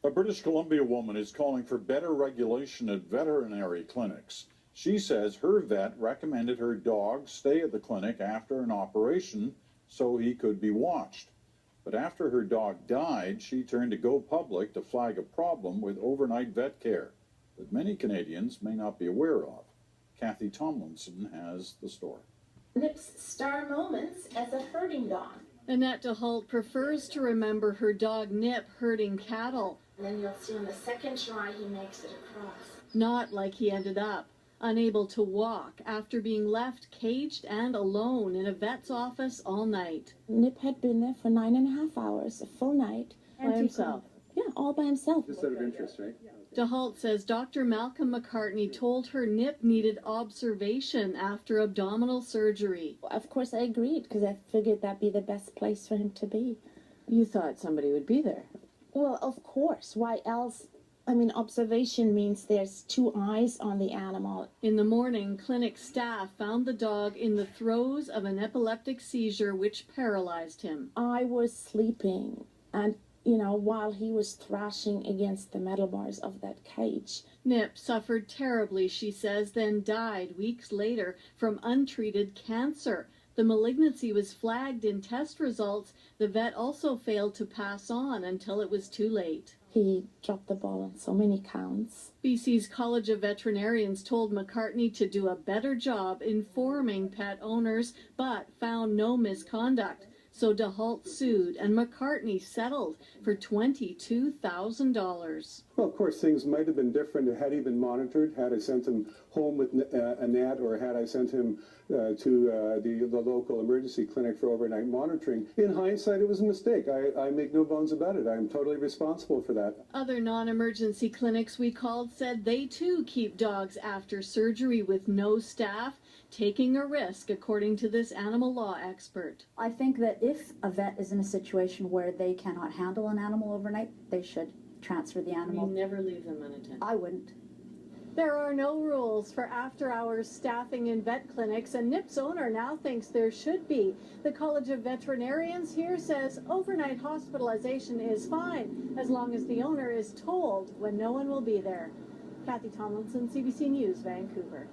A British Columbia woman is calling for better regulation at veterinary clinics. She says her vet recommended her dog stay at the clinic after an operation so he could be watched. But after her dog died, she turned to Go Public to flag a problem with overnight vet care that many Canadians may not be aware of. Kathy Tomlinson has the story. Nip's star moments as a herding dog. Annette DeHult prefers to remember her dog Nip herding cattle. And then you'll see on the second try he makes it across. Not like he ended up, unable to walk after being left caged and alone in a vet's office all night. Nip had been there for 9.5 hours, a full night. By himself? Yeah, all by himself. Just out of interest, right? DeHult says Dr. Malcolm McCartney told her Nip needed observation after abdominal surgery. Of course I agreed, because I figured that'd be the best place for him to be. You thought somebody would be there? Well, of course. Why else? I mean, observation means there's 2 eyes on the animal. In the morning, clinic staff found the dog in the throes of an epileptic seizure which paralyzed him. I was sleeping, and you know, while he was thrashing against the metal bars of that cage. Nip suffered terribly, she says, then died weeks later from untreated cancer. The malignancy was flagged in test results. The vet also failed to pass on until it was too late. He dropped the ball on so many counts. BC's College of Veterinarians told McCartney to do a better job informing pet owners, but found no misconduct. So DeHult sued, and McCartney settled for $22,000. Well, of course, things might have been different had he been monitored, had I sent him home with a net, or had I sent him to the local emergency clinic for overnight monitoring. In hindsight, it was a mistake. I make no bones about it. I'm totally responsible for that. Other non-emergency clinics we called said they too keep dogs after surgery with no staff, taking a risk, according to this animal law expert. I think that if a vet is in a situation where they cannot handle an animal overnight, they should transfer the animal. You never leave them unattended. I wouldn't. There are no rules for after-hours staffing in vet clinics, and Nip's owner now thinks there should be. The College of Veterinarians here says overnight hospitalization is fine as long as the owner is told when no one will be there. Kathy Tomlinson, CBC News, Vancouver.